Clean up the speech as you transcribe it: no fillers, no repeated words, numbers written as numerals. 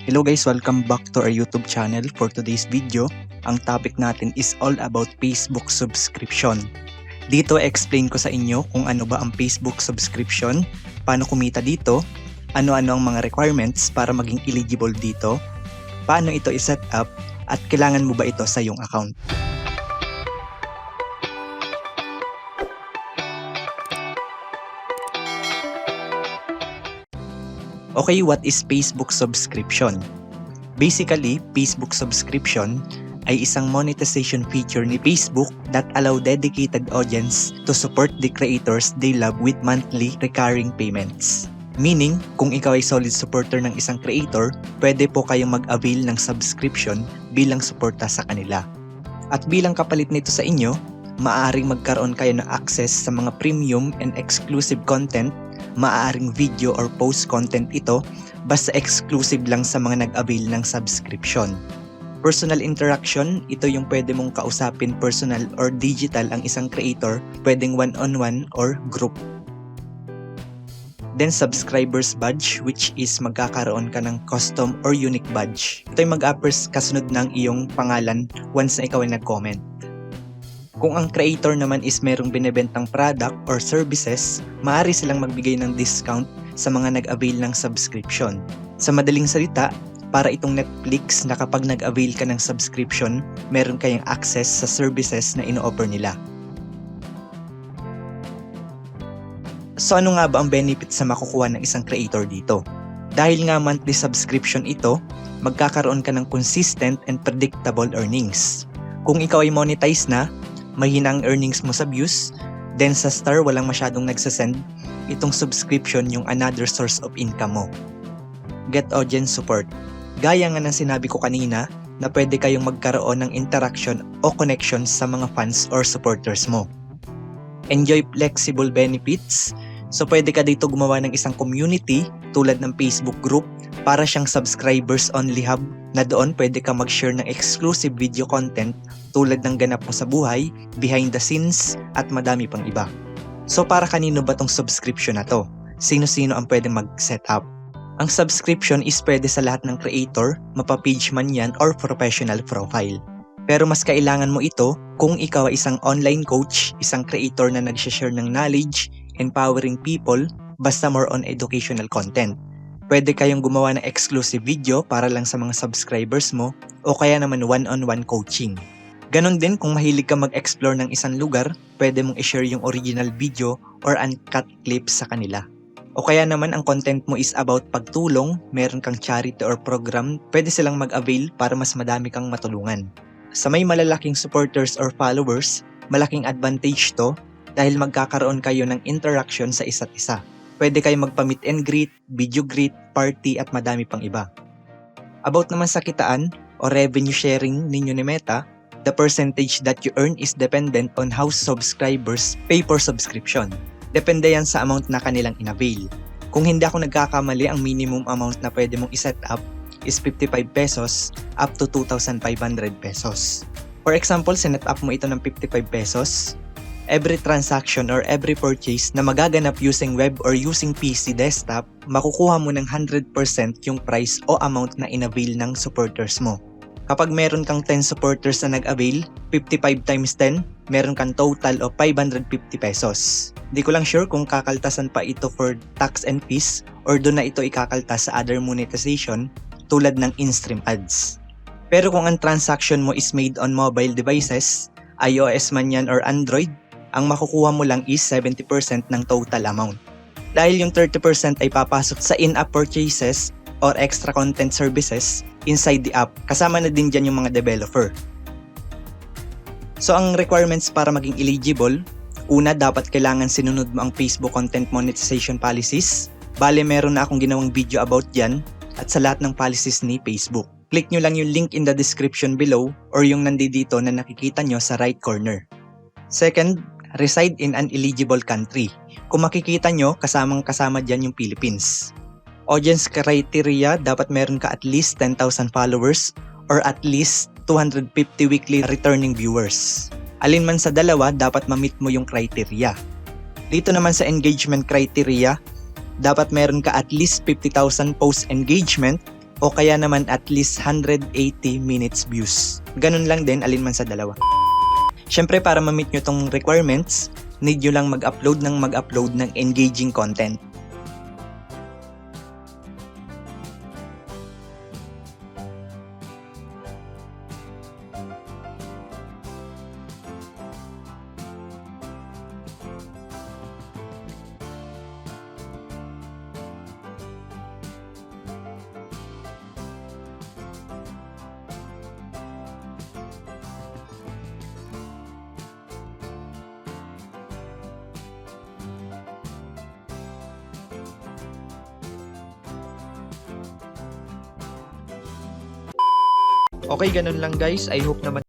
Hello guys, welcome back to our YouTube channel. For today's video, ang topic natin is all about Facebook subscription. Dito explain ko sa inyo kung ano ba ang Facebook subscription, paano kumita dito, ano-ano ang mga requirements para maging eligible dito, paano ito i-set up, at kailangan mo ba ito sa iyong account. Okay, what is Facebook subscription? Basically, Facebook subscription ay isang monetization feature ni Facebook that allow dedicated audience to support the creators they love with monthly recurring payments. Meaning, kung ikaw ay solid supporter ng isang creator, pwede po kayong mag-avail ng subscription bilang suporta sa kanila. At bilang kapalit nito sa inyo, maaaring magkaroon kayo ng access sa mga premium and exclusive content, maaaring video or post content ito, basta exclusive lang sa mga nag-avail ng subscription. Personal interaction, ito yung pwede mong kausapin personal or digital ang isang creator, pwedeng one-on-one or group. Then subscribers badge, which is magkakaroon ka ng custom or unique badge. Ito yung mag-appears kasunod ng iyong pangalan once na ikaw ay nag-comment. Kung ang creator naman is merong binebentang product or services, maaari silang magbigay ng discount sa mga nag-avail ng subscription. Sa madaling salita, para itong Netflix na kapag nag-avail ka ng subscription, meron kayong access sa services na ino-offer nila. So ano nga ba ang benefit sa makukuha ng isang creator dito? Dahil nga monthly subscription ito, magkakaroon ka ng consistent and predictable earnings. Kung ikaw ay monetize na, mahina ang earnings mo sa views, then sa star walang masyadong nagsasend, itong subscription yung another source of income mo. Get audience support. Gaya nga ng sinabi ko kanina na pwede kayong magkaroon ng interaction o connection sa mga fans or supporters mo. Enjoy flexible benefits. So pwede ka dito gumawa ng isang community tulad ng Facebook group para siyang subscribers only hub na doon pwede ka mag-share ng exclusive video content tulad ng ganap mo sa buhay, behind the scenes, at madami pang iba. So para kanino ba tong subscription na to? Sino-sino ang pwede mag-set up? Ang subscription is pwede sa lahat ng creator, mapa-page man yan or professional profile. Pero mas kailangan mo ito kung ikaw ay isang online coach, isang creator na nag-share ng knowledge, empowering people, basta more on educational content. Pwede kayong gumawa ng exclusive video para lang sa mga subscribers mo o kaya naman one-on-one coaching. Ganon din kung mahilig ka mag-explore ng isang lugar, pwede mong i-share yung original video or uncut clips sa kanila. O kaya naman ang content mo is about pagtulong, meron kang charity or program, pwede silang mag-avail para mas madami kang matulungan. Sa may malalaking supporters or followers, malaking advantage to dahil magkakaroon kayo ng interaction sa isa't isa. Pwede kayo magpa-meet and greet, video greet, party at madami pang iba. About naman sa kitaan o revenue sharing ninyo ni Meta, the percentage that you earn is dependent on how subscribers pay for subscription. Depende yan sa amount na kanilang inavail. Kung hindi ako nagkakamali, ang minimum amount na pwede mong iset up is 55 pesos up to 2,500 pesos. For example, sinet up mo ito ng 55 pesos, every transaction or every purchase na magaganap using web or using PC desktop, makukuha mo ng 100% yung price o amount na inavail ng supporters mo. Kapag meron kang 10 supporters na nag-avail, 55 times 10, meron kang total of 550 pesos. Hindi ko lang sure kung kakaltasan pa ito for tax and fees or doon na ito ikakaltas sa other monetization tulad ng in-stream ads. Pero kung ang transaction mo is made on mobile devices, iOS man yan or Android, ang makukuha mo lang is 70% ng total amount. Dahil yung 30% ay papasok sa in-app purchases or extra content services inside the app, kasama na din dyan yung mga developer. So ang requirements para maging eligible, una dapat kailangan sinunod mo ang Facebook Content Monetization Policies. Bale meron na akong ginawang video about dyan at sa lahat ng policies ni Facebook. Click nyo lang yung link in the description below or yung nandito na nakikita nyo sa right corner. Second, reside in an eligible country. Kung makikita nyo, kasama dyan yung Philippines. Audience criteria, dapat meron ka at least 10,000 followers or at least 250 weekly returning viewers. Alin man sa dalawa, dapat ma-meet mo yung criteria. Dito naman sa engagement criteria, dapat meron ka at least 50,000 post engagement o kaya naman at least 180 minutes views. Ganun lang din alinman sa dalawa. Syempre para ma-meet nyo tong requirements, need nyo lang mag-upload ng engaging content. Okay, ganun lang guys. I hope naman